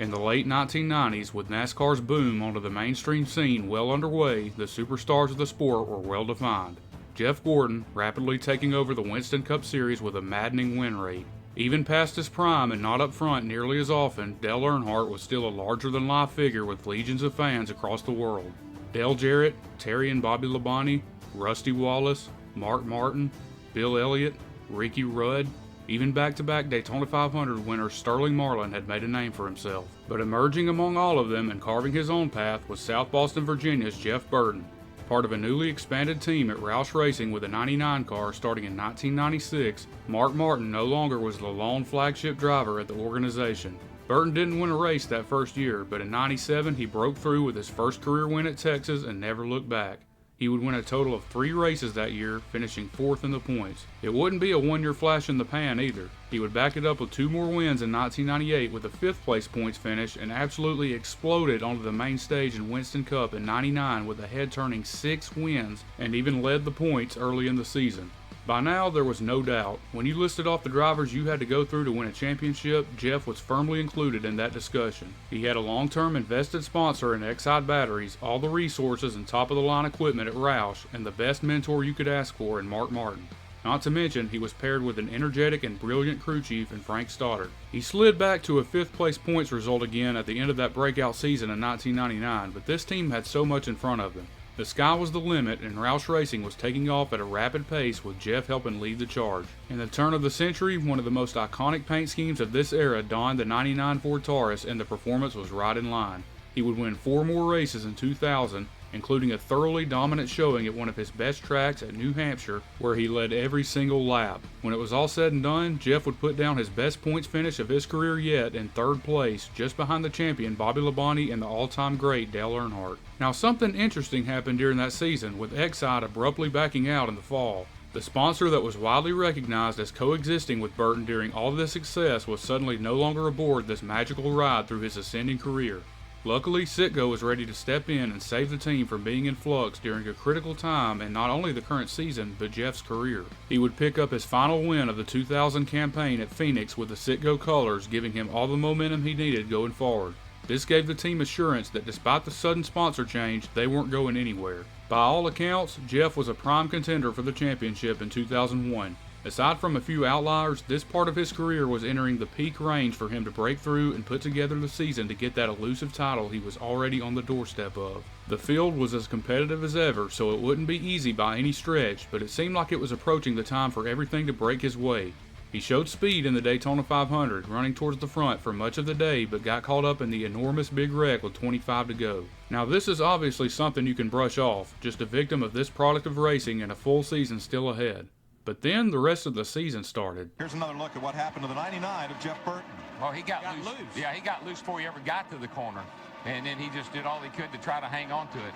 In the late 1990s, with NASCAR's boom onto the mainstream scene well underway, the superstars of the sport were well defined. Jeff Gordon rapidly taking over the Winston Cup Series with a maddening win rate. Even past his prime and not up front nearly as often, Dale Earnhardt was still a larger-than-life figure with legions of fans across the world. Dale Jarrett, Terry and Bobby Labonte, Rusty Wallace, Mark Martin, Bill Elliott, Ricky Rudd, even back-to-back Daytona 500 winner Sterling Marlin had made a name for himself. But emerging among all of them and carving his own path was South Boston, Virginia's Jeff Burton. Part of a newly expanded team at Roush Racing with a 99 car starting in 1996, Mark Martin no longer was the lone flagship driver at the organization. Burton didn't win a race that first year, but in 97 he broke through with his first career win at Texas and never looked back. He would win a total of 3 races that year, finishing 4th in the points. It wouldn't be a one-year flash in the pan either. He would back it up with 2 more wins in 1998 with a 5th place points finish and absolutely exploded onto the main stage in Winston Cup in 99 with a head-turning 6 wins and even led the points early in the season. By now, there was no doubt. When you listed off the drivers you had to go through to win a championship, Jeff was firmly included in that discussion. He had a long-term invested sponsor in Exide Batteries, all the resources and top-of-the-line equipment at Roush, and the best mentor you could ask for in Mark Martin. Not to mention, he was paired with an energetic and brilliant crew chief in Frank Stoddard. He slid back to a 5th place points result again at the end of that breakout season in 1999, but this team had so much in front of them. The sky was the limit, and Roush Racing was taking off at a rapid pace with Jeff helping lead the charge. In the turn of the century, one of the most iconic paint schemes of this era donned the 99 Ford Taurus, and the performance was right in line. He would win 4 more races in 2000, including a thoroughly dominant showing at one of his best tracks at New Hampshire, where he led every single lap. When it was all said and done, Jeff would put down his best points finish of his career yet in 3rd place, just behind the champion Bobby Labonte and the all-time great Dale Earnhardt. Now, something interesting happened during that season, with Exide abruptly backing out in the fall. The sponsor that was widely recognized as coexisting with Burton during all of this success was suddenly no longer aboard this magical ride through his ascending career. Luckily, Citgo was ready to step in and save the team from being in flux during a critical time in not only the current season, but Jeff's career. He would pick up his final win of the 2000 campaign at Phoenix with the Citgo colors, giving him all the momentum he needed going forward. This gave the team assurance that despite the sudden sponsor change, they weren't going anywhere. By all accounts, Jeff was a prime contender for the championship in 2001. Aside from a few outliers, this part of his career was entering the peak range for him to break through and put together the season to get that elusive title he was already on the doorstep of. The field was as competitive as ever, so it wouldn't be easy by any stretch, but it seemed like it was approaching the time for everything to break his way. He showed speed in the Daytona 500, running towards the front for much of the day, but got caught up in the enormous big wreck with 25 to go. Now, this is obviously something you can brush off, just a victim of this product of racing and a full season still ahead. But then the rest of the season started. Here's another look at what happened to the 99 of Jeff Burton. Well, he got loose. Yeah, he got loose before he ever got to the corner. And then he just did all he could to try to hang on to it.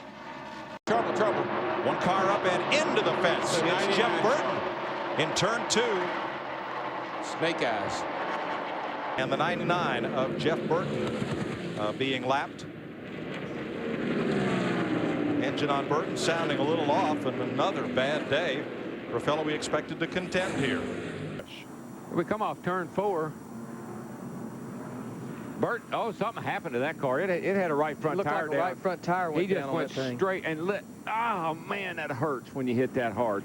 Trouble. One car up and into the fence. It's Jeff Burton in turn 2. Snake eyes. And the 99 of Jeff Burton being lapped. Engine on Burton sounding a little off, and another bad day for a fellow we expected to contend here. We come off turn 4. Burton, something happened to that car. It had a right front tire down. Right front tire went down. He just went straight and lit. Oh man, that hurts when you hit that hard.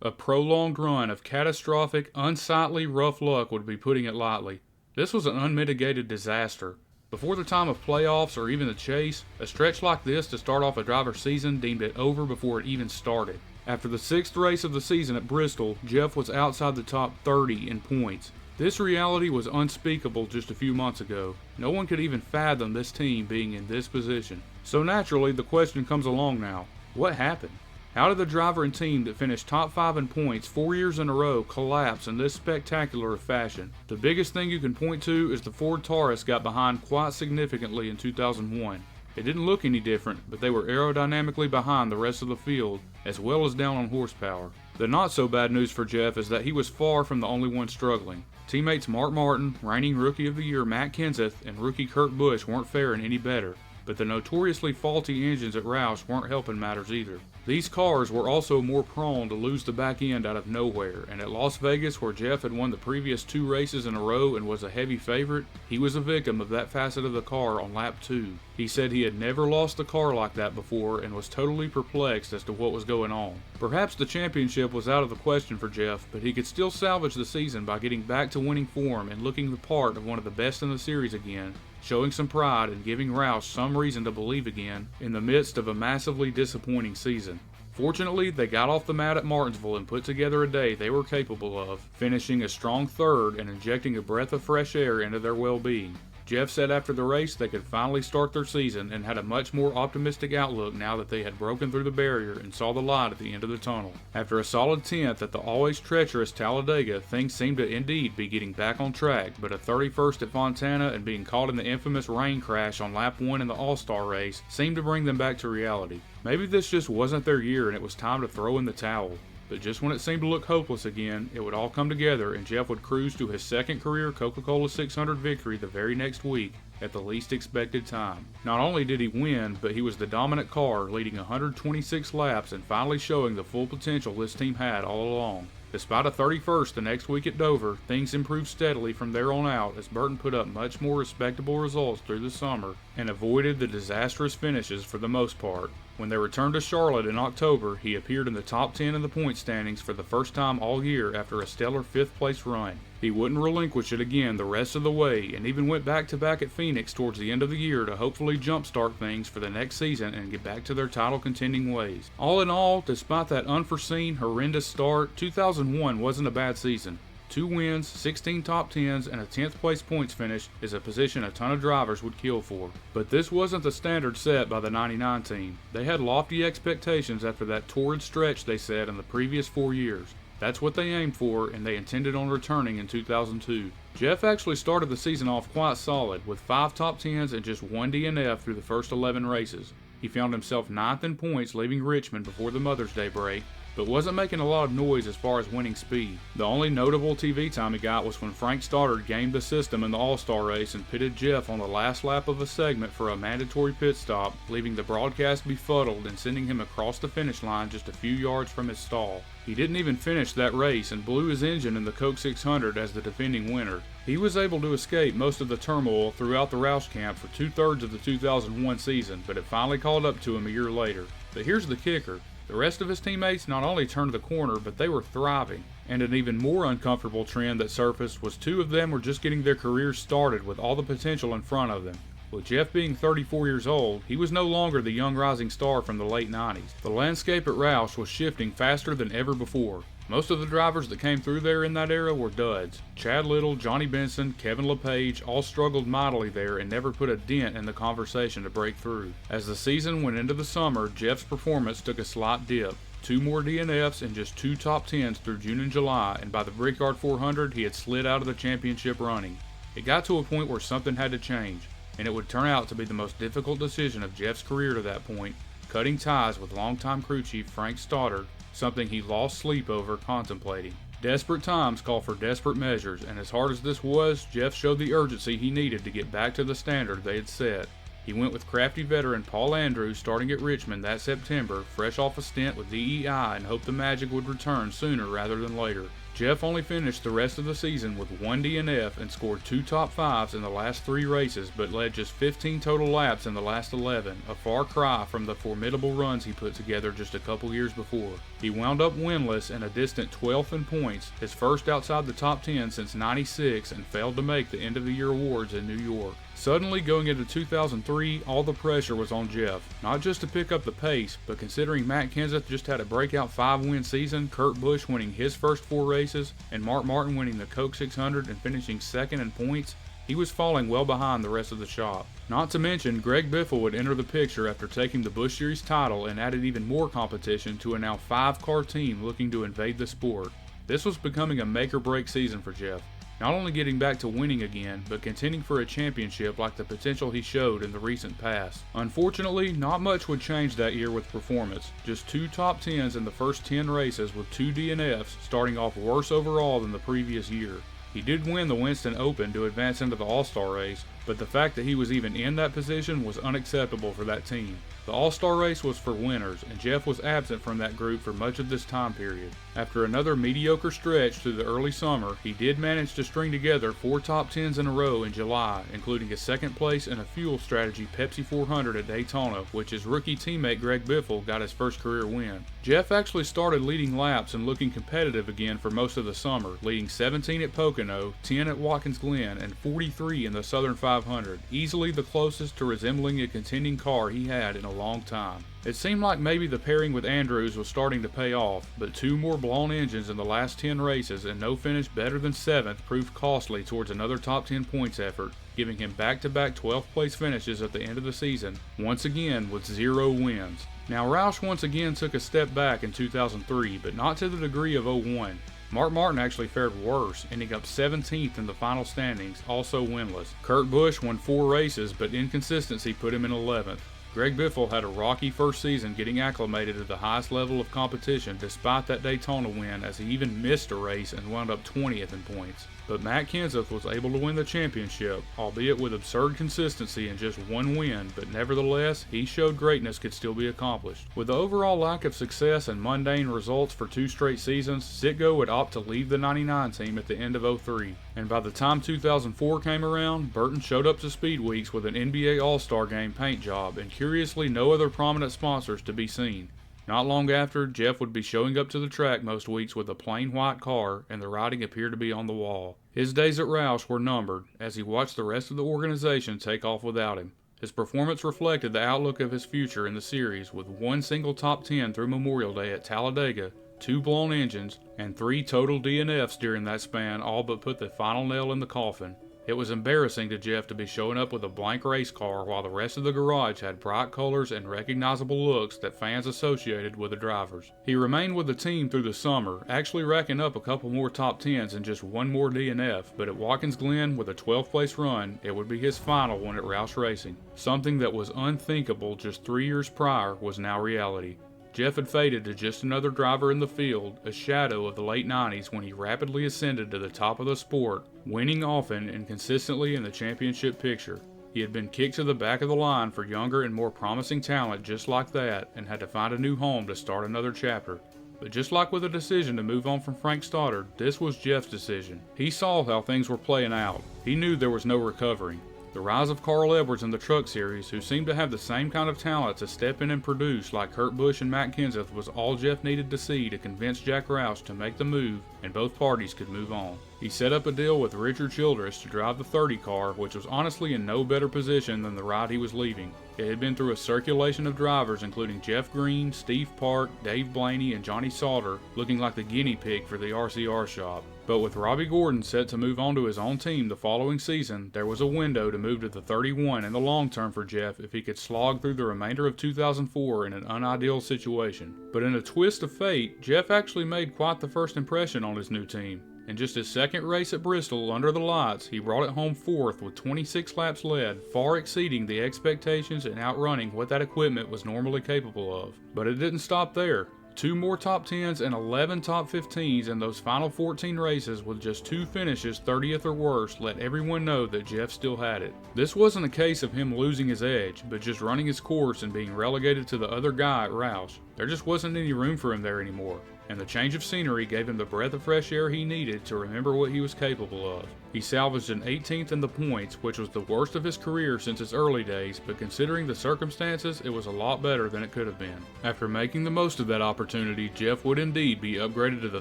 A prolonged run of catastrophic, unsightly rough luck would be putting it lightly. This was an unmitigated disaster. Before the time of playoffs or even the chase, a stretch like this to start off a driver's season deemed it over before it even started. After the 6th race of the season at Bristol, Jeff was outside the top 30 in points. This reality was unspeakable just a few months ago. No one could even fathom this team being in this position. So naturally, the question comes along now. What happened? How did the driver and team that finished top 5 in points 4 years in a row collapse in this spectacular fashion? The biggest thing you can point to is the Ford Taurus got behind quite significantly in 2001. It didn't look any different, but they were aerodynamically behind the rest of the field, as well as down on horsepower. The not so bad news for Jeff is that he was far from the only one struggling. Teammates Mark Martin, reigning Rookie of the Year Matt Kenseth, and rookie Kurt Busch weren't faring any better, but the notoriously faulty engines at Roush weren't helping matters either. These cars were also more prone to lose the back end out of nowhere, and at Las Vegas, where Jeff had won the previous 2 races in a row and was a heavy favorite, he was a victim of that facet of the car on lap 2. He said he had never lost a car like that before and was totally perplexed as to what was going on. Perhaps the championship was out of the question for Jeff, but he could still salvage the season by getting back to winning form and looking the part of one of the best in the series again, showing some pride and giving Roush some reason to believe again in the midst of a massively disappointing season. Fortunately, they got off the mat at Martinsville and put together a day they were capable of, finishing a strong third and injecting a breath of fresh air into their well-being. Jeff said after the race they could finally start their season and had a much more optimistic outlook now that they had broken through the barrier and saw the light at the end of the tunnel. After a solid 10th at the always treacherous Talladega, things seemed to indeed be getting back on track, but a 31st at Fontana and being caught in the infamous rain crash on lap 1 in the All-Star race seemed to bring them back to reality. Maybe this just wasn't their year and it was time to throw in the towel. But just when it seemed to look hopeless again, it would all come together and Jeff would cruise to his second career Coca-Cola 600 victory the very next week at the least expected time. Not only did he win, but he was the dominant car, leading 126 laps and finally showing the full potential this team had all along. Despite a 31st the next week at Dover, things improved steadily from there on out as Burton put up much more respectable results through the summer and avoided the disastrous finishes for the most part. When they returned to Charlotte in October, he appeared in the top 10 in the point standings for the first time all year after a stellar 5th place run. He wouldn't relinquish it again the rest of the way and even went back-to-back at Phoenix towards the end of the year to hopefully jumpstart things for the next season and get back to their title contending ways. All in all, despite that unforeseen, horrendous start, 2001 wasn't a bad season. 2 wins, 16 top 10s, and a 10th place points finish is a position a ton of drivers would kill for. But this wasn't the standard set by the 99 team. They had lofty expectations after that torrid stretch they set in the previous 4 years. That's what they aimed for, and they intended on returning in 2002. Jeff actually started the season off quite solid, with 5 top 10s and just 1 DNF through the first 11 races. He found himself 9th in points leaving Richmond before the Mother's Day break, but wasn't making a lot of noise as far as winning speed. The only notable TV time he got was when Frank Stoddard gamed the system in the All-Star race and pitted Jeff on the last lap of a segment for a mandatory pit stop, leaving the broadcast befuddled and sending him across the finish line just a few yards from his stall. He didn't even finish that race and blew his engine in the Coke 600 as the defending winner. He was able to escape most of the turmoil throughout the Roush camp for 2/3 of the 2001 season, but it finally caught up to him a year later. But here's the kicker. The rest of his teammates not only turned the corner, but they were thriving. And an even more uncomfortable trend that surfaced was 2 of them were just getting their careers started with all the potential in front of them. With Jeff being 34 years old, he was no longer the young rising star from the late 90s. The landscape at Roush was shifting faster than ever before. Most of the drivers that came through there in that era were duds. Chad Little, Johnny Benson, Kevin LePage all struggled mightily there and never put a dent in the conversation to break through. As the season went into the summer, Jeff's performance took a slight dip. 2 more DNFs and just 2 top 10s through June and July, and by the Brickyard 400 he had slid out of the championship running. It got to a point where something had to change, and it would turn out to be the most difficult decision of Jeff's career to that point, cutting ties with longtime crew chief Frank Stoddard, something he lost sleep over contemplating. Desperate times call for desperate measures, and as hard as this was, Jeff showed the urgency he needed to get back to the standard they had set. He went with crafty veteran Paul Andrews starting at Richmond that September, fresh off a stint with DEI, and hoped the magic would return sooner rather than later. Jeff only finished the rest of the season with 1 DNF and scored 2 top 5s in the last 3 races, but led just 15 total laps in the last 11, a far cry from the formidable runs he put together just a couple years before. He wound up winless and a distant 12th in points, his first outside the top 10 since '96, and failed to make the end of the year awards in New York. Suddenly, going into 2003, all the pressure was on Jeff, not just to pick up the pace, but considering Matt Kenseth just had a breakout 5-win season, Kurt Busch winning his first 4 races, and Mark Martin winning the Coke 600 and finishing second in points, he was falling well behind the rest of the shop. Not to mention, Greg Biffle would enter the picture after taking the Busch Series title and added even more competition to a now 5-car team looking to invade the sport. This was becoming a make-or-break season for Jeff. Not only getting back to winning again, but contending for a championship like the potential he showed in the recent past. Unfortunately, not much would change that year with performance. Just 2 top 10s in the first 10 races with 2 DNFs, starting off worse overall than the previous year. He did win the Winston Open to advance into the All-Star race, but the fact that he was even in that position was unacceptable for that team. The All-Star race was for winners, and Jeff was absent from that group for much of this time period. After another mediocre stretch through the early summer, he did manage to string together 4 top 10s in a row in July, including a second place in a fuel strategy Pepsi 400 at Daytona, which his rookie teammate Greg Biffle got his first career win. Jeff actually started leading laps and looking competitive again for most of the summer, leading 17 at Pocono, 10 at Watkins Glen, and 43 in the Southern 500, easily the closest to resembling a contending car he had in a long time. It seemed like maybe the pairing with Andrews was starting to pay off, but 2 more blown engines in the last 10 races and no finish better than 7th proved costly towards another top 10 points effort, giving him back-to-back 12th place finishes at the end of the season, once again with 0 wins. Now Roush once again took a step back in 2003, but not to the degree of 01. Mark Martin actually fared worse, ending up 17th in the final standings, also winless. Kurt Busch won 4 races, but inconsistency put him in 11th. Greg Biffle had a rocky first season getting acclimated to the highest level of competition despite that Daytona win, as he even missed a race and wound up 20th in points. But Matt Kenseth was able to win the championship, albeit with absurd consistency in just 1 win, but nevertheless, he showed greatness could still be accomplished. With the overall lack of success and mundane results for 2 straight seasons, Sitgo would opt to leave the 99 team at the end of 03. And by the time 2004 came around, Burton showed up to Speed Weeks with an NBA All-Star Game paint job and curiously no other prominent sponsors to be seen. Not long after, Jeff would be showing up to the track most weeks with a plain white car, and the writing appeared to be on the wall. His days at Roush were numbered, as he watched the rest of the organization take off without him. His performance reflected the outlook of his future in the series, with 1 single top 10 through Memorial Day at Talladega, 2 blown engines, and 3 total DNFs during that span, all but put the final nail in the coffin. It was embarrassing to Jeff to be showing up with a blank race car while the rest of the garage had bright colors and recognizable looks that fans associated with the drivers. He remained with the team through the summer, actually racking up a couple more top 10s and just 1 more DNF, but at Watkins Glen with a 12th place run, it would be his final one at Roush Racing. Something that was unthinkable just 3 years prior was now reality. Jeff had faded to just another driver in the field, a shadow of the late 90s when he rapidly ascended to the top of the sport, winning often and consistently in the championship picture. He had been kicked to the back of the line for younger and more promising talent just like that, and had to find a new home to start another chapter. But just like with the decision to move on from Frank Stoddard, this was Jeff's decision. He saw how things were playing out. He knew there was no recovering. The rise of Carl Edwards in the Truck Series, who seemed to have the same kind of talent to step in and produce like Kurt Busch and Matt Kenseth, was all Jeff needed to see to convince Jack Roush to make the move, and both parties could move on. He set up a deal with Richard Childress to drive the 30 car, which was honestly in no better position than the ride he was leaving. It had been through a circulation of drivers including Jeff Green, Steve Park, Dave Blaney, and Johnny Sauter, looking like the guinea pig for the RCR shop. But with Robbie Gordon set to move on to his own team the following season, there was a window to move to the 31 in the long term for Jeff if he could slog through the remainder of 2004 in an unideal situation. But in a twist of fate, Jeff actually made quite the first impression on his new team. In just his second race at Bristol under the lights, he brought it home 4th with 26 laps led, far exceeding the expectations and outrunning what that equipment was normally capable of. But it didn't stop there. 2 more top 10s and 11 top 15s in those final 14 races with just 2 finishes 30th or worse let everyone know that Jeff still had it. This wasn't a case of him losing his edge, but just running his course and being relegated to the other guy at Roush. There just wasn't any room for him there anymore, and the change of scenery gave him the breath of fresh air he needed to remember what he was capable of. He salvaged an 18th in the points, which was the worst of his career since his early days, but considering the circumstances, it was a lot better than it could have been. After making the most of that opportunity, Jeff would indeed be upgraded to the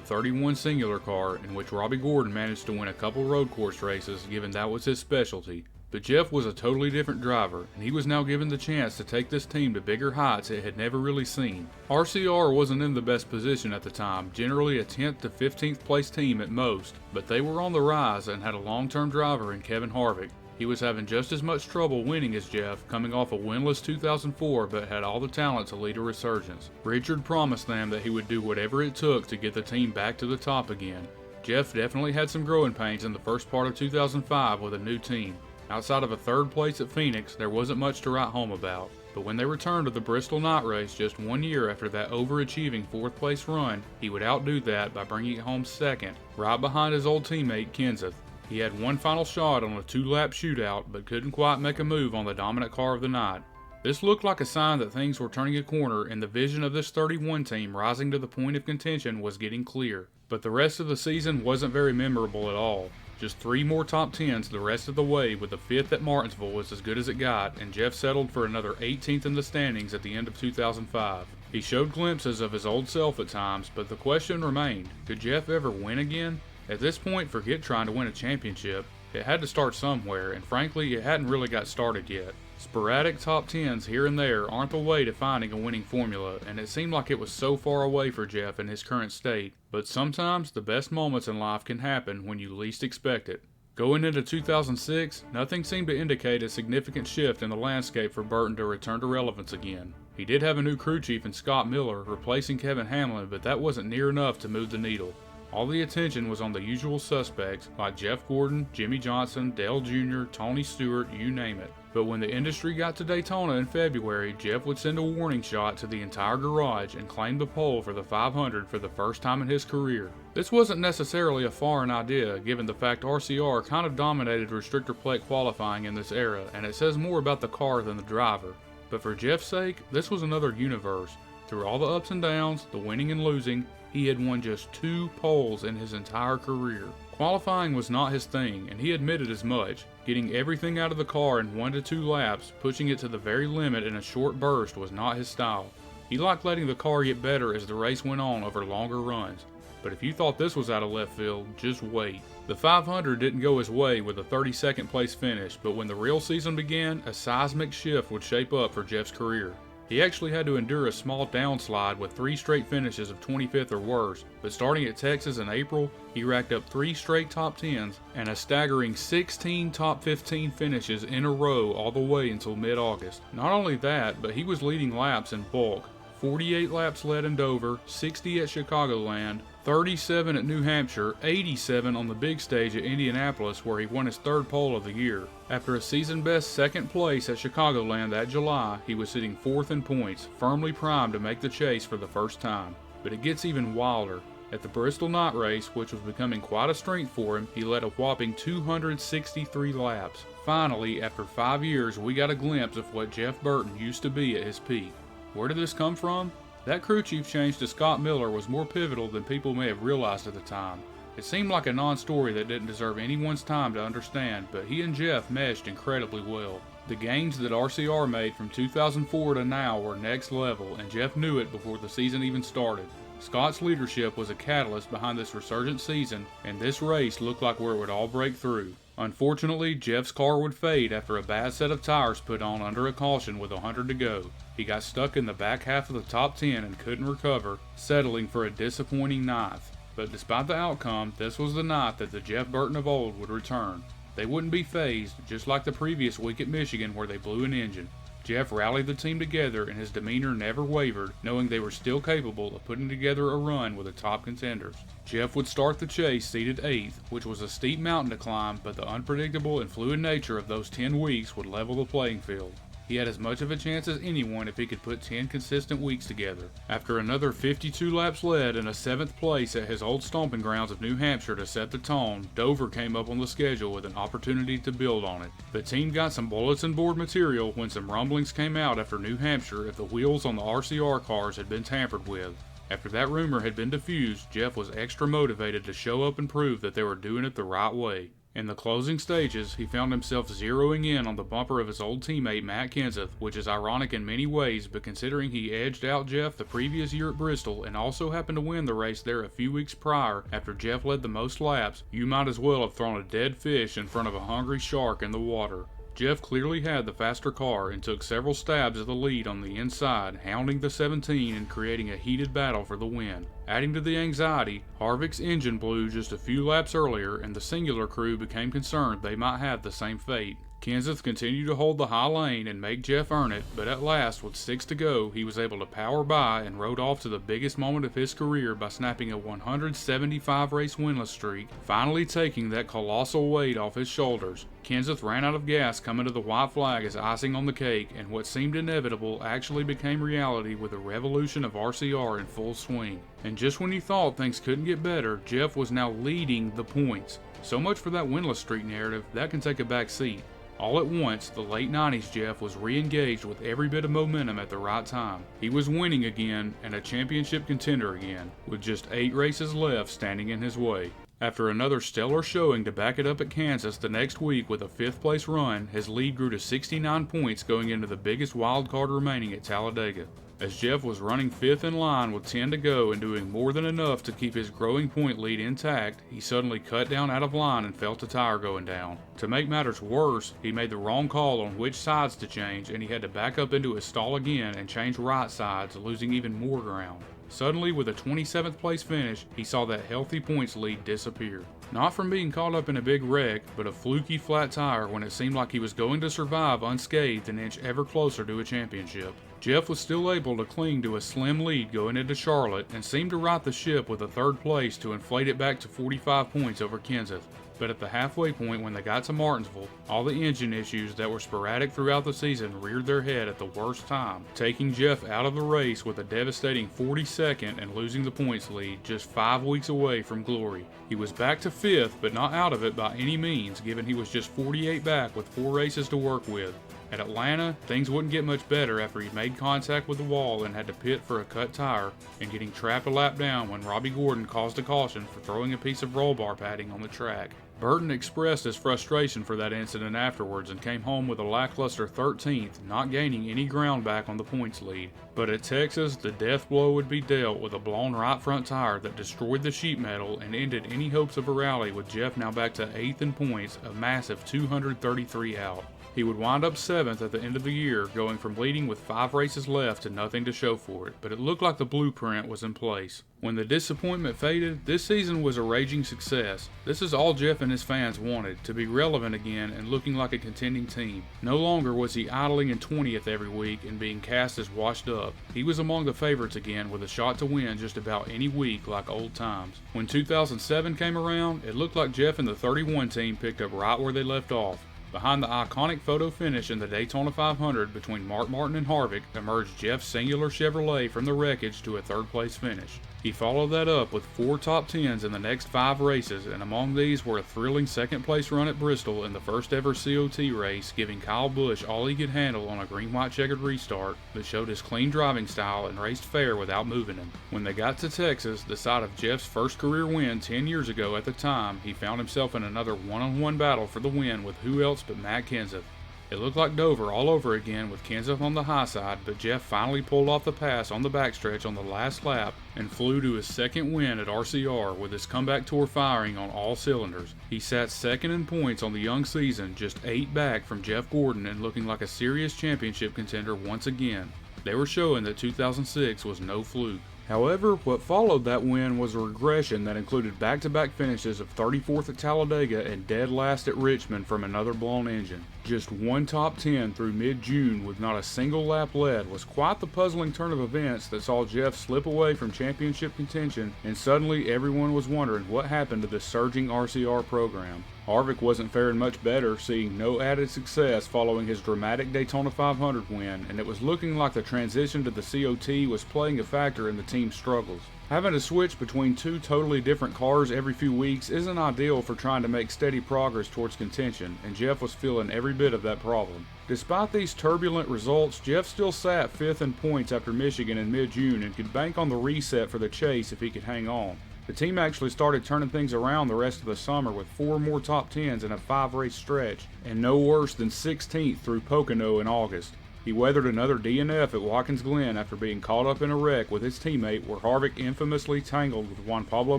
31 singular car, in which Robbie Gordon managed to win a couple road course races, given that was his specialty. But Jeff was a totally different driver, and he was now given the chance to take this team to bigger heights it had never really seen. RCR wasn't in the best position at the time, generally a 10th to 15th place team at most, but they were on the rise and had a long-term driver in Kevin Harvick. He was having just as much trouble winning as Jeff, coming off a winless 2004, but had all the talent to lead a resurgence. Richard promised them that he would do whatever it took to get the team back to the top again. Jeff definitely had some growing pains in the first part of 2005 with a new team. Outside of a 3rd place at Phoenix, there wasn't much to write home about. But when they returned to the Bristol night race just 1 year after that overachieving 4th place run, he would outdo that by bringing it home 2nd, right behind his old teammate Kenseth. He had one final shot on a 2-lap shootout, but couldn't quite make a move on the dominant car of the night. This looked like a sign that things were turning a corner, and the vision of this 31 team rising to the point of contention was getting clear. But the rest of the season wasn't very memorable at all. Just 3 more top 10s the rest of the way, with the 5th at Martinsville was as good as it got, and Jeff settled for another 18th in the standings at the end of 2005. He showed glimpses of his old self at times, but the question remained, could Jeff ever win again? At this point, forget trying to win a championship. It had to start somewhere, and frankly, it hadn't really got started yet. Sporadic top 10s here and there aren't the way to finding a winning formula, and it seemed like it was so far away for Jeff in his current state. But sometimes the best moments in life can happen when you least expect it. Going into 2006, nothing seemed to indicate a significant shift in the landscape for Burton to return to relevance again. He did have a new crew chief in Scott Miller, replacing Kevin Hamlin, but that wasn't near enough to move the needle. All the attention was on the usual suspects like Jeff Gordon, Jimmy Johnson, Dale Jr., Tony Stewart, you name it. But when the industry got to Daytona in February, Jeff would send a warning shot to the entire garage and claim the pole for the 500 for the first time in his career. This wasn't necessarily a foreign idea, given the fact RCR kind of dominated restrictor plate qualifying in this era, and it says more about the car than the driver. But for Jeff's sake, this was another universe. Through all the ups and downs, the winning and losing, he had won just 2 poles in his entire career. Qualifying was not his thing, and he admitted as much. Getting everything out of the car in 1 to 2 laps, pushing it to the very limit in a short burst was not his style. He liked letting the car get better as the race went on over longer runs. But if you thought this was out of left field, just wait. The 500 didn't go his way with a 32nd place finish, but when the real season began, a seismic shift would shape up for Jeff's career. He actually had to endure a small downslide with 3 straight finishes of 25th or worse, but starting at Texas in April, he racked up 3 straight top 10s and a staggering 16 top 15 finishes in a row all the way until mid-August. Not only that, but he was leading laps in bulk. 48 laps led in Dover, 60 at Chicagoland, 37 at New Hampshire, 87 on the big stage at Indianapolis where he won his 3rd pole of the year. After a season-best 2nd place at Chicagoland that July, he was sitting 4th in points, firmly primed to make the chase for the first time. But it gets even wilder. At the Bristol night race, which was becoming quite a strength for him, he led a whopping 263 laps. Finally, after 5 years, we got a glimpse of what Jeff Burton used to be at his peak. Where did this come from? That crew chief change to Scott Miller was more pivotal than people may have realized at the time. It seemed like a non-story that didn't deserve anyone's time to understand, but he and Jeff meshed incredibly well. The gains that RCR made from 2004 to now were next level, and Jeff knew it before the season even started. Scott's leadership was a catalyst behind this resurgent season, and this race looked like where it would all break through. Unfortunately, Jeff's car would fade after a bad set of tires put on under a caution with 100 to go. He got stuck in the back half of the top 10 and couldn't recover, settling for a disappointing 9th. But despite the outcome, this was the night that the Jeff Burton of old would return. They wouldn't be fazed, just like the previous week at Michigan where they blew an engine. Jeff rallied the team together and his demeanor never wavered, knowing they were still capable of putting together a run with the top contenders. Jeff would start the chase seated 8th, which was a steep mountain to climb, but the unpredictable and fluid nature of those 10 weeks would level the playing field. He had as much of a chance as anyone if he could put 10 consistent weeks together. After another 52 laps led and a 7th place at his old stomping grounds of New Hampshire to set the tone, Dover came up on the schedule with an opportunity to build on it. The team got some bulletin board material when some rumblings came out after New Hampshire if the wheels on the RCR cars had been tampered with. After that rumor had been diffused, Jeff was extra motivated to show up and prove that they were doing it the right way. In the closing stages, he found himself zeroing in on the bumper of his old teammate Matt Kenseth, which is ironic in many ways, but considering he edged out Jeff the previous year at Bristol and also happened to win the race there a few weeks prior after Jeff led the most laps, you might as well have thrown a dead fish in front of a hungry shark in the water. Jeff clearly had the faster car and took several stabs at the lead on the inside, hounding the 17 and creating a heated battle for the win. Adding to the anxiety, Harvick's engine blew just a few laps earlier and the Singular crew became concerned they might have the same fate. Kenseth continued to hold the high lane and make Jeff earn it, but at last, with 6 to go, he was able to power by and rode off to the biggest moment of his career by snapping a 175-race winless streak, finally taking that colossal weight off his shoulders. Kenseth ran out of gas coming to the white flag as icing on the cake, and what seemed inevitable actually became reality with the revolution of RCR in full swing. And just when you thought things couldn't get better, Jeff was now leading the points. So much for that winless streak narrative, that can take a back seat. All at once, the late 90s Jeff was re-engaged with every bit of momentum at the right time. He was winning again and a championship contender again, with just 8 races left standing in his way. After another stellar showing to back it up at Kansas the next week with a 5th place run, his lead grew to 69 points going into the biggest wild card remaining at Talladega. As Jeff was running 5th in line with 10 to go and doing more than enough to keep his growing point lead intact, he suddenly cut down out of line and felt a tire going down. To make matters worse, he made the wrong call on which sides to change, and he had to back up into his stall again and change right sides, losing even more ground. Suddenly, with a 27th place finish, he saw that healthy points lead disappear. Not from being caught up in a big wreck, but a fluky flat tire when it seemed like he was going to survive unscathed and inch ever closer to a championship. Jeff was still able to cling to a slim lead going into Charlotte and seemed to right the ship with a 3rd place to inflate it back to 45 points over Kenseth. But at the halfway point when they got to Martinsville, all the engine issues that were sporadic throughout the season reared their head at the worst time, taking Jeff out of the race with a devastating 42nd and losing the points lead just 5 weeks away from glory. He was back to 5th, but not out of it by any means, given he was just 48 back with 4 races to work with. At Atlanta, things wouldn't get much better after he made contact with the wall and had to pit for a cut tire, and getting trapped a lap down when Robbie Gordon caused a caution for throwing a piece of roll bar padding on the track. Burton expressed his frustration for that incident afterwards and came home with a lackluster 13th, not gaining any ground back on the points lead. But at Texas, the death blow would be dealt with a blown right front tire that destroyed the sheet metal and ended any hopes of a rally, with Jeff now back to 8th in points, a massive 233 out. He would wind up 7th at the end of the year, going from leading with 5 races left to nothing to show for it, but it looked like the blueprint was in place. When the disappointment faded, this season was a raging success. This is all Jeff and his fans wanted, to be relevant again and looking like a contending team. No longer was he idling in 20th every week and being cast as washed up. He was among the favorites again with a shot to win just about any week like old times. When 2007 came around, it looked like Jeff and the 31 team picked up right where they left off. Behind the iconic photo finish in the Daytona 500 between Mark Martin and Harvick emerged Jeff's singular Chevrolet from the wreckage to a 3rd place finish. He followed that up with 4 top 10s in the next 5 races, and among these were a thrilling 2nd place run at Bristol in the first ever COT race, giving Kyle Busch all he could handle on a green-white checkered restart that showed his clean driving style and raced fair without moving him. When they got to Texas, the site of Jeff's first career win 10 years ago at the time, he found himself in another one-on-one battle for the win with who else but Matt Kenseth. It looked like Dover all over again with Kenseth on the high side, but Jeff finally pulled off the pass on the backstretch on the last lap and flew to his 2nd win at RCR with his comeback tour firing on all cylinders. He sat 2nd in points on the young season, just 8 back from Jeff Gordon and looking like a serious championship contender once again. They were showing that 2006 was no fluke. However, what followed that win was a regression that included back-to-back finishes of 34th at Talladega and dead last at Richmond from another blown engine. Just 1 top 10 through mid-June with not a single lap led was quite the puzzling turn of events that saw Jeff slip away from championship contention, and suddenly everyone was wondering what happened to the surging RCR program. Harvick wasn't faring much better, seeing no added success following his dramatic Daytona 500 win, and it was looking like the transition to the COT was playing a factor in the team's struggles. Having to switch between 2 totally different cars every few weeks isn't ideal for trying to make steady progress towards contention, and Jeff was feeling every bit of that problem. Despite these turbulent results, Jeff still sat 5th in points after Michigan in mid-June and could bank on the reset for the chase if he could hang on. The team actually started turning things around the rest of the summer with 4 more top 10s in a 5-race stretch, and no worse than 16th through Pocono in August. He weathered another DNF at Watkins Glen after being caught up in a wreck with his teammate where Harvick infamously tangled with Juan Pablo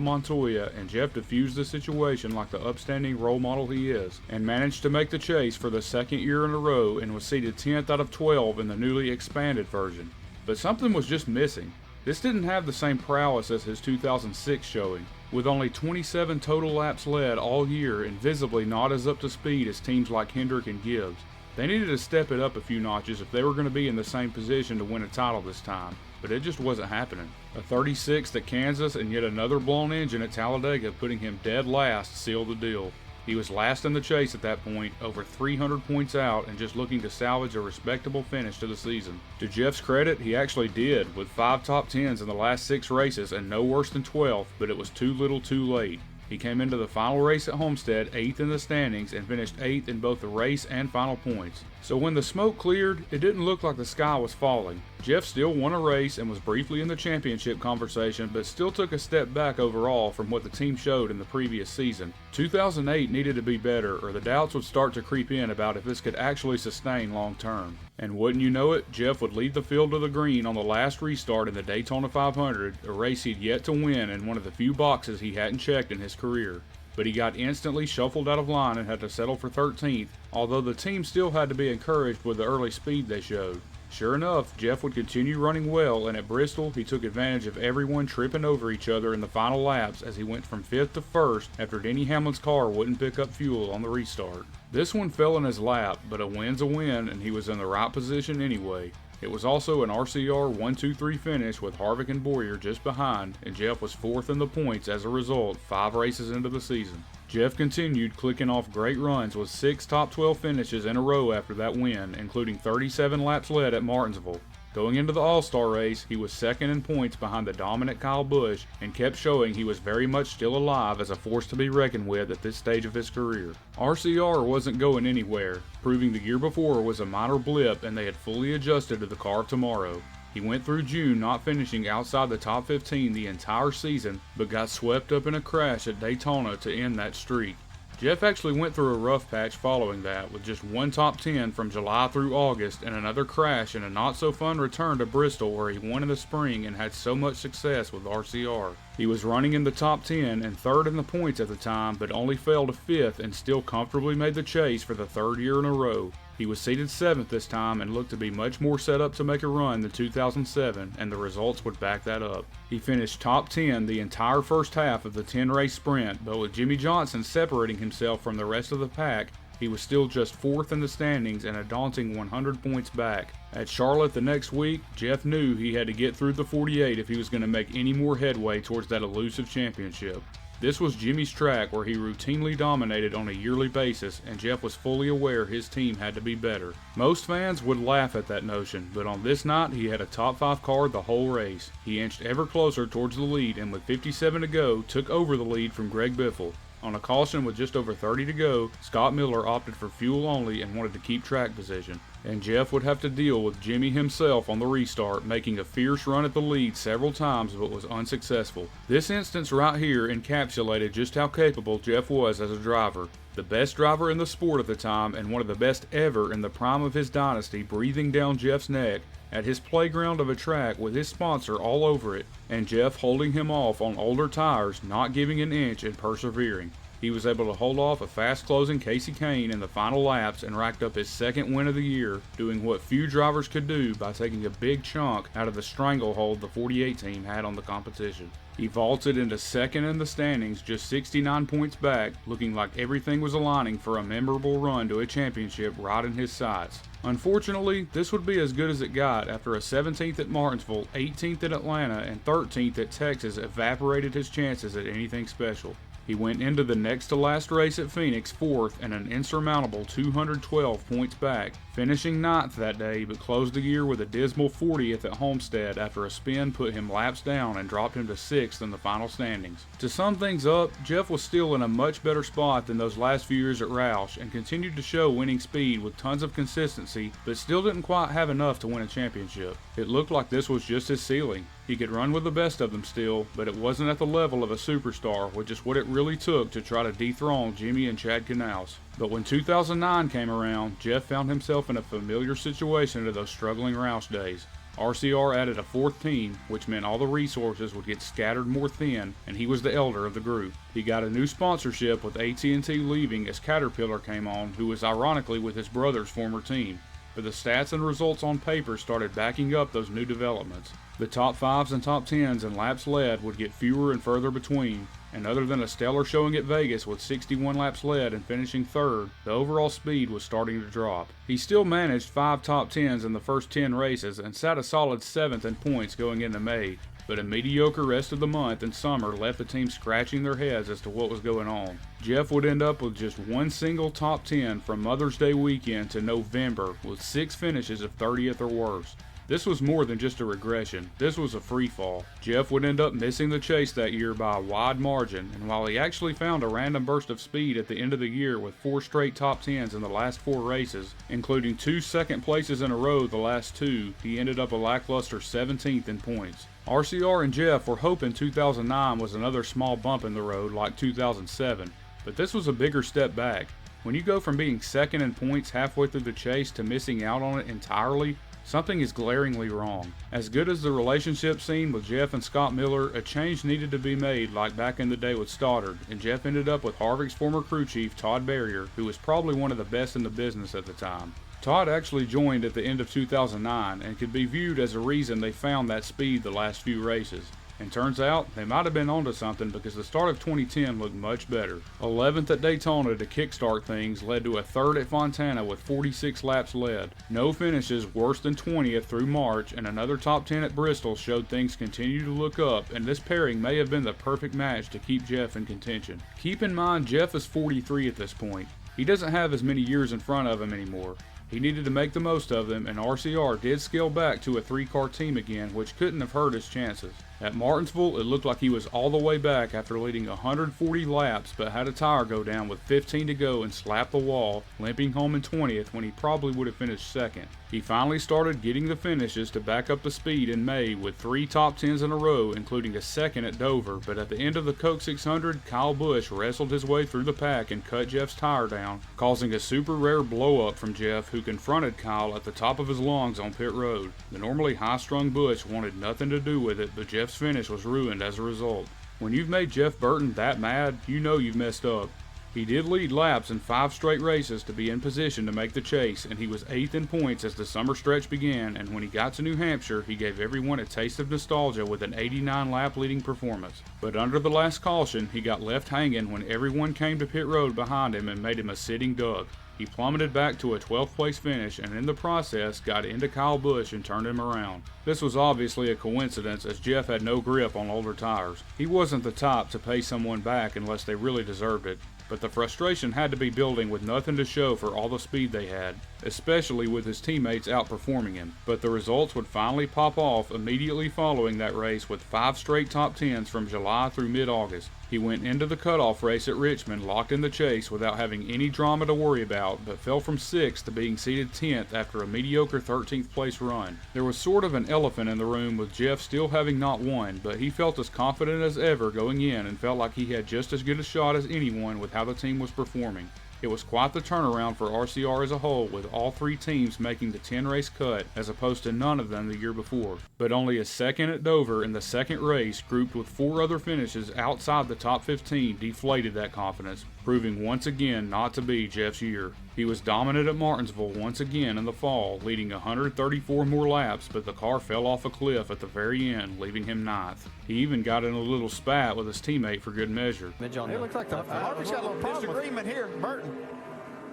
Montoya, and Jeff diffused the situation like the upstanding role model he is, and managed to make the chase for the 2nd year in a row and was seated 10th out of 12 in the newly expanded version. But something was just missing. This didn't have the same prowess as his 2006 showing, with only 27 total laps led all year and visibly not as up to speed as teams like Hendrick and Gibbs. They needed to step it up a few notches if they were going to be in the same position to win a title this time, but it just wasn't happening. A 36th at Kansas and yet another blown engine at Talladega, putting him dead last, sealed the deal. He was last in the chase at that point, over 300 points out and just looking to salvage a respectable finish to the season. To Jeff's credit, he actually did, with 5 top 10s in the last 6 races and no worse than 12th, but it was too little too late. He came into the final race at Homestead 8th in the standings and finished 8th in both the race and final points. So when the smoke cleared, it didn't look like the sky was falling. Jeff still won a race and was briefly in the championship conversation, but still took a step back overall from what the team showed in the previous season. 2008 needed to be better, or the doubts would start to creep in about if this could actually sustain long term. And wouldn't you know it, Jeff would lead the field to the green on the last restart in the Daytona 500, a race he'd yet to win and one of the few boxes he hadn't checked in his career. But he got instantly shuffled out of line and had to settle for 13th, although the team still had to be encouraged with the early speed they showed. Sure enough, Jeff would continue running well, and at Bristol, he took advantage of everyone tripping over each other in the final laps as he went from 5th to 1st after Denny Hamlin's car wouldn't pick up fuel on the restart. This one fell in his lap, but a win's a win, and he was in the right position anyway. It was also an RCR 1-2-3 finish with Harvick and Boyer just behind, and Jeff was 4th in the points as a result 5 races into the season. Jeff continued clicking off great runs with 6 top 12 finishes in a row after that win, including 37 laps led at Martinsville. Going into the All-Star race, he was 2nd in points behind the dominant Kyle Busch and kept showing he was very much still alive as a force to be reckoned with at this stage of his career. RCR wasn't going anywhere, proving the year before was a minor blip and they had fully adjusted to the car of tomorrow. He went through June not finishing outside the top 15 the entire season, but got swept up in a crash at Daytona to end that streak. Jeff actually went through a rough patch following that, with just 1 top 10 from July through August and another crash and a not-so-fun return to Bristol where he won in the spring and had so much success with RCR. He was running in the top 10 and 3rd in the points at the time, but only fell to 5th and still comfortably made the chase for the 3rd year in a row. He was seated 7th this time and looked to be much more set up to make a run than 2007, and the results would back that up. He finished top 10 the entire first half of the 10-race sprint, but with Jimmy Johnson separating himself from the rest of the pack, he was still just 4th in the standings and a daunting 100 points back. At Charlotte the next week, Jeff knew he had to get through the 48 if he was going to make any more headway towards that elusive championship. This was Jimmy's track where he routinely dominated on a yearly basis, and Jeff was fully aware his team had to be better. Most fans would laugh at that notion, but on this night he had a top 5 car the whole race. He inched ever closer towards the lead and with 57 to go took over the lead from Greg Biffle. On a caution with just over 30 to go, Scott Miller opted for fuel only and wanted to keep track position. And Jeff would have to deal with Jimmy himself on the restart, making a fierce run at the lead several times but was unsuccessful. This instance right here encapsulated just how capable Jeff was as a driver. The best driver in the sport at the time and one of the best ever in the prime of his dynasty breathing down Jeff's neck at his playground of a track with his sponsor all over it, and Jeff holding him off on older tires, not giving an inch and persevering. He was able to hold off a fast-closing Casey Kane in the final laps and racked up his 2nd win of the year, doing what few drivers could do by taking a big chunk out of the stranglehold the 48 team had on the competition. He vaulted into 2nd in the standings, just 69 points back, looking like everything was aligning for a memorable run to a championship right in his sights. Unfortunately, this would be as good as it got after a 17th at Martinsville, 18th at Atlanta, and 13th at Texas evaporated his chances at anything special. He went into the next to last race at Phoenix 4th and an insurmountable 212 points back, finishing 9th that day but closed the year with a dismal 40th at Homestead after a spin put him laps down and dropped him to 6th in the final standings. To sum things up, Jeff was still in a much better spot than those last few years at Roush and continued to show winning speed with tons of consistency, but still didn't quite have enough to win a championship. It looked like this was just his ceiling. He could run with the best of them still, but it wasn't at the level of a superstar, which is what it really took to try to dethrone Jimmy and Chad Knaus. But when 2009 came around, Jeff found himself in a familiar situation to those struggling Roush days. RCR added a 4th team, which meant all the resources would get scattered more thin, and he was the elder of the group. He got a new sponsorship with AT&T leaving as Caterpillar came on, who was ironically with his brother's former team. but the stats and results on paper started backing up those new developments. The top 5s and top 10s in laps led would get fewer and further between, and other than a stellar showing at Vegas with 61 laps led and finishing third, the overall speed was starting to drop. He still managed 5 top 10s in the first 10 races and sat a solid 7th in points going into May, but a mediocre rest of the month and summer left the team scratching their heads as to what was going on. Jeff would end up with just one single top 10 from Mother's Day weekend to November with 6 finishes of 30th or worse. This was more than just a regression, this was a free fall. Jeff would end up missing the chase that year by a wide margin, and while he actually found a random burst of speed at the end of the year with 4 straight top 10s in the last 4 races, including 2 second places in a row the last 2, he ended up a lackluster 17th in points. RCR and Jeff were hoping 2009 was another small bump in the road like 2007, but this was a bigger step back. When you go from being second in points halfway through the chase to missing out on it entirely, something is glaringly wrong. As good as the relationship seemed with Jeff and Scott Miller, a change needed to be made like back in the day with Stoddard, and Jeff ended up with Harvick's former crew chief Todd Berrier, who was probably one of the best in the business at the time. Todd actually joined at the end of 2009 and could be viewed as a reason they found that speed the last few races. And turns out, they might have been onto something because the start of 2010 looked much better. 11th at Daytona to kickstart things led to a 3rd at Fontana with 46 laps led. No finishes worse than 20th through March, and another top 10 at Bristol showed things continue to look up, and this pairing may have been the perfect match to keep Jeff in contention. Keep in mind, Jeff is 43 at this point. He doesn't have as many years in front of him anymore. He needed to make the most of them, and RCR did scale back to a 3-car team again, which couldn't have hurt his chances. At Martinsville, it looked like he was all the way back after leading 140 laps, but had a tire go down with 15 to go and slapped the wall, limping home in 20th when he probably would have finished second. He finally started getting the finishes to back up the speed in May with 3 top 10s in a row, including a second at Dover, but at the end of the Coke 600, Kyle Busch wrestled his way through the pack and cut Jeff's tire down, causing a super rare blow-up from Jeff, who confronted Kyle at the top of his lungs on pit road. The normally high-strung Busch wanted nothing to do with it, but Jeff's finish was ruined as a result. When you've made Jeff Burton that mad, you know you've messed up. He did lead laps in 5 straight races to be in position to make the chase, and he was 8th in points as the summer stretch began, and when he got to New Hampshire, he gave everyone a taste of nostalgia with an 89 lap leading performance. But under the last caution, he got left hanging when everyone came to pit road behind him and made him a sitting duck. He plummeted back to a 12th place finish and in the process got into Kyle Busch and turned him around. This was obviously a coincidence as Jeff had no grip on older tires. He wasn't the type to pay someone back unless they really deserved it, but the frustration had to be building with nothing to show for all the speed they had, especially with his teammates outperforming him. But the results would finally pop off immediately following that race with 5 straight top 10s from July through mid-August. He went into the cutoff race at Richmond locked in the chase without having any drama to worry about, but fell from 6th to being seated 10th after a mediocre 13th place run. There was sort of an elephant in the room with Jeff still having not won, but he felt as confident as ever going in and felt like he had just as good a shot as anyone with how the team was performing. It was quite the turnaround for RCR as a whole, with all 3 teams making the 10-race cut as opposed to none of them the year before. But only a second at Dover in the second race, grouped with 4 other finishes outside the top 15, deflated that confidence, proving once again not to be Jeff's year. He was dominant at Martinsville once again in the fall, leading 134 more laps, but the car fell off a cliff at the very end, leaving him 9th. He even got in a little spat with his teammate for good measure. It looks like Harvick's got a little disagreement here, Burton.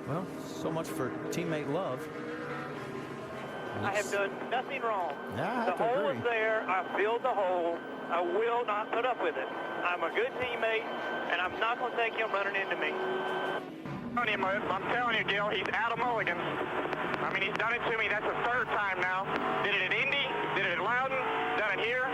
Well, so much for teammate love. I have done nothing wrong. Yeah, the hole is there. I filled the hole. I will not put up with it. I'm a good teammate, and I'm not going to take him running into me. I'm telling you, Gil, he's out of mulligans. I mean, he's done it to me. That's the 3rd time now. Did it at Indy, did it at Loudon, done it here.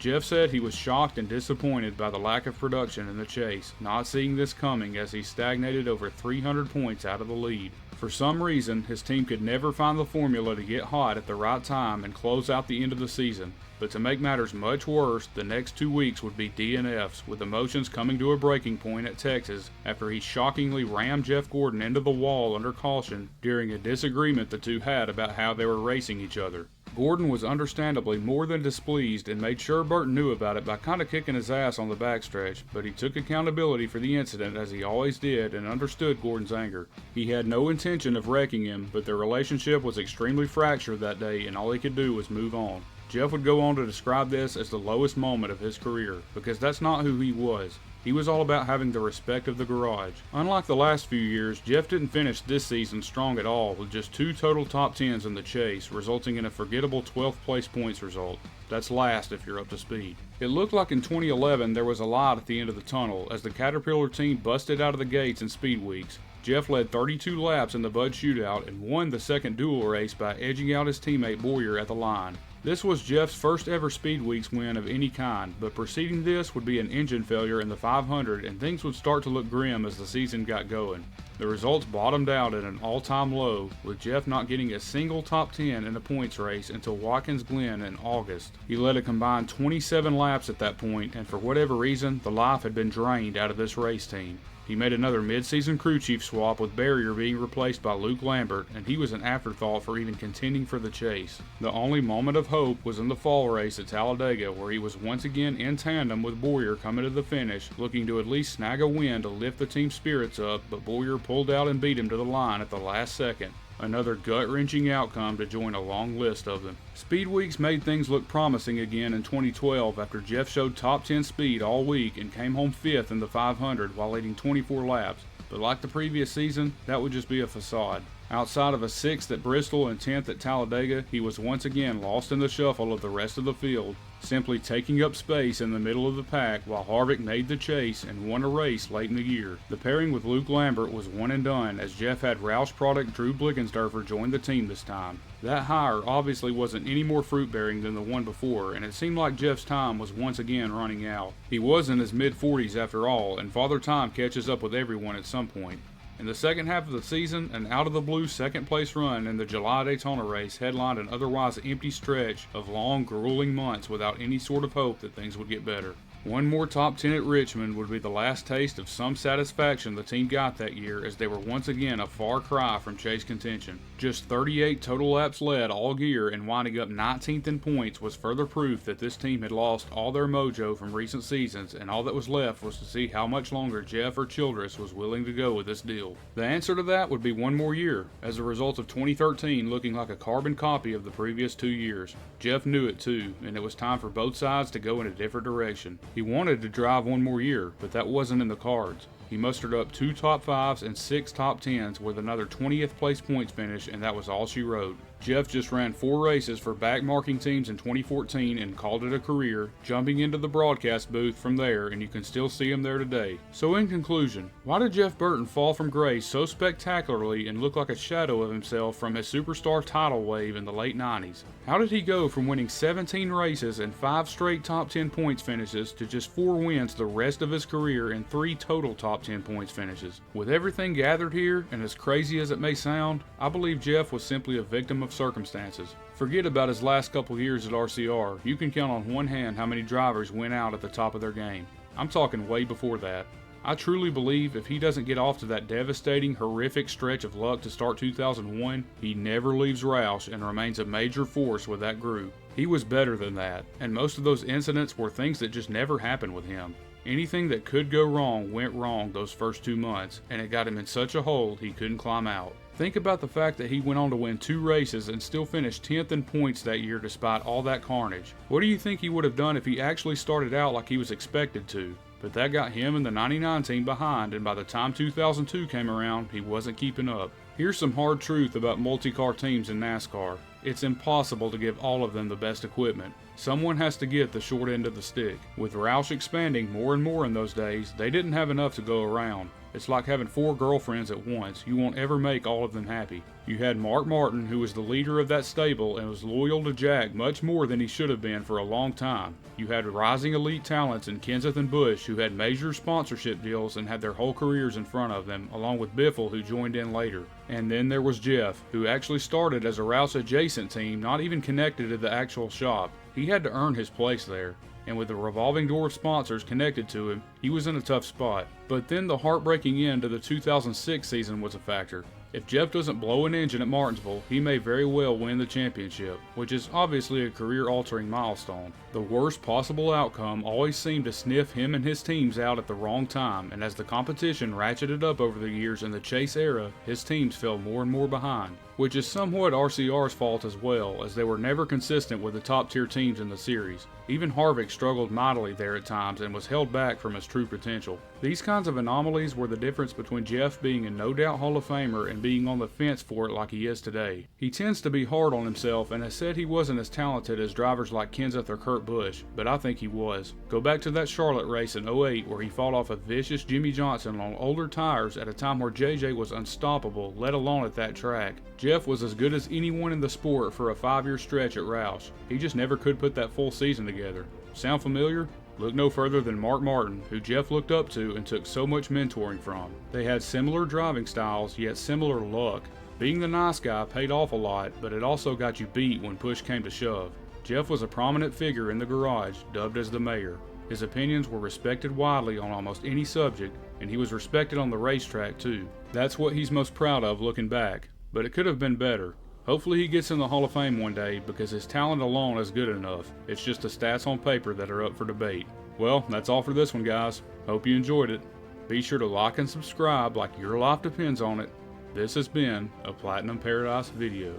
Jeff said he was shocked and disappointed by the lack of production in the chase, not seeing this coming as he stagnated over 300 points out of the lead. For some reason, his team could never find the formula to get hot at the right time and close out the end of the season. But to make matters much worse, the next 2 weeks would be DNFs, with emotions coming to a breaking point at Texas after he shockingly rammed Jeff Gordon into the wall under caution during a disagreement the two had about how they were racing each other. Gordon was understandably more than displeased and made sure Burton knew about it by kinda kicking his ass on the backstretch, but he took accountability for the incident as he always did and understood Gordon's anger. He had no intention of wrecking him, but their relationship was extremely fractured that day and all he could do was move on. Jeff would go on to describe this as the lowest moment of his career, because that's not who he was. He was all about having the respect of the garage. Unlike the last few years, Jeff didn't finish this season strong at all with just 2 total top 10s in the chase, resulting in a forgettable 12th place points result. That's last if you're up to speed. It looked like in 2011 there was a light at the end of the tunnel as the Caterpillar team busted out of the gates in speed weeks. Jeff led 32 laps in the Bud Shootout and won the second dual race by edging out his teammate Boyer at the line. This was Jeff's first ever Speed Weeks win of any kind, but preceding this would be an engine failure in the 500 and things would start to look grim as the season got going. The results bottomed out at an all-time low, with Jeff not getting a single top 10 in a points race until Watkins Glen in August. He led a combined 27 laps at that point, and for whatever reason, the life had been drained out of this race team. He made another mid-season crew chief swap with Barrier being replaced by Luke Lambert, and he was an afterthought for even contending for the chase. The only moment of hope was in the fall race at Talladega, where he was once again in tandem with Boyer coming to the finish, looking to at least snag a win to lift the team's spirits up, but Boyer pulled out and beat him to the line at the last second. Another gut-wrenching outcome to join a long list of them. Speed Weeks made things look promising again in 2012 after Jeff showed top 10 speed all week and came home 5th in the 500 while leading 24 laps, but like the previous season, that would just be a facade. Outside of a 6th at Bristol and 10th at Talladega, he was once again lost in the shuffle of the rest of the field, simply taking up space in the middle of the pack while Harvick made the chase and won a race late in the year. The pairing with Luke Lambert was one and done as Jeff had Roush product Drew Blickensderfer join the team this time. That hire obviously wasn't any more fruit-bearing than the one before, and it seemed like Jeff's time was once again running out. He was in his mid-40s after all, and Father Time catches up with everyone at some point. In the second half of the season, an out-of-the-blue second-place run in the July Daytona race headlined an otherwise empty stretch of long, grueling months without any sort of hope that things would get better. One more top 10 at Richmond would be the last taste of some satisfaction the team got that year, as they were once again a far cry from chase contention. Just 38 total laps led all year and winding up 19th in points was further proof that this team had lost all their mojo from recent seasons, and all that was left was to see how much longer Jeff or Childress was willing to go with this deal. The answer to that would be one more year, as a result of 2013 looking like a carbon copy of the previous 2 years. Jeff knew it too, and it was time for both sides to go in a different direction. He wanted to drive one more year, but that wasn't in the cards. He mustered up 2 top 5s and 6 top 10s with another 20th place points finish, and that was all she wrote. Jeff just ran 4 races for backmarking teams in 2014 and called it a career, jumping into the broadcast booth from there, and you can still see him there today. So in conclusion, why did Jeff Burton fall from grace so spectacularly and look like a shadow of himself from his superstar title wave in the late 90s? How did he go from winning 17 races and 5 straight top 10 points finishes to just 4 wins the rest of his career and 3 total top 10 points finishes? With everything gathered here, and as crazy as it may sound, I believe Jeff was simply a victim of circumstances. Forget about his last couple years at RCR. You can count on one hand how many drivers went out at the top of their game. I'm talking way before that. I truly believe if he doesn't get off to that devastating, horrific stretch of luck to start 2001, he never leaves Roush and remains a major force with that group. He was better than that, and most of those incidents were things that just never happened with him. Anything that could go wrong went wrong those first 2 months, and it got him in such a hole he couldn't climb out. Think about the fact that he went on to win 2 races and still finished 10th in points that year despite all that carnage. What do you think he would have done if he actually started out like he was expected to? But that got him and the 99 team behind, and by the time 2002 came around, he wasn't keeping up. Here's some hard truth about multi-car teams in NASCAR. It's impossible to give all of them the best equipment. Someone has to get the short end of the stick. With Roush expanding more and more in those days, they didn't have enough to go around. It's like having 4 girlfriends at once. You won't ever make all of them happy. You had Mark Martin, who was the leader of that stable and was loyal to Jack much more than he should have been for a long time. You had rising elite talents in Kenseth and Busch, who had major sponsorship deals and had their whole careers in front of them, along with Biffle, who joined in later. And then there was Jeff, who actually started as a Roush adjacent team, not even connected to the actual shop. He had to earn his place there, and with the revolving door of sponsors connected to him, he was in a tough spot. But then the heartbreaking end of the 2006 season was a factor. If Jeff doesn't blow an engine at Martinsville, he may very well win the championship, which is obviously a career-altering milestone. The worst possible outcome always seemed to sniff him and his teams out at the wrong time, and as the competition ratcheted up over the years in the Chase era, his teams fell more and more behind, which is somewhat RCR's fault as well, as they were never consistent with the top-tier teams in the series. Even Harvick struggled mightily there at times and was held back from his true potential. These kinds of anomalies were the difference between Jeff being a no-doubt Hall of Famer and being on the fence for it like he is today. He tends to be hard on himself and has said he wasn't as talented as drivers like Kenseth or Kurt Busch, but I think he was. Go back to that Charlotte race in '08 where he fought off a vicious Jimmy Johnson on older tires at a time where JJ was unstoppable, let alone at that track. Jeff was as good as anyone in the sport for a 5-year stretch at Roush. He just never could put that full season together. Sound familiar? Look no further than Mark Martin, who Jeff looked up to and took so much mentoring from. They had similar driving styles, yet similar luck. Being the nice guy paid off a lot, but it also got you beat when push came to shove. Jeff was a prominent figure in the garage, dubbed as the mayor. His opinions were respected widely on almost any subject, and he was respected on the racetrack too. That's what he's most proud of looking back. But it could have been better. Hopefully he gets in the Hall of Fame one day because his talent alone is good enough. It's just the stats on paper that are up for debate. Well, that's all for this one, guys. Hope you enjoyed it. Be sure to like and subscribe like your life depends on it. This has been a Platinum Paradise video.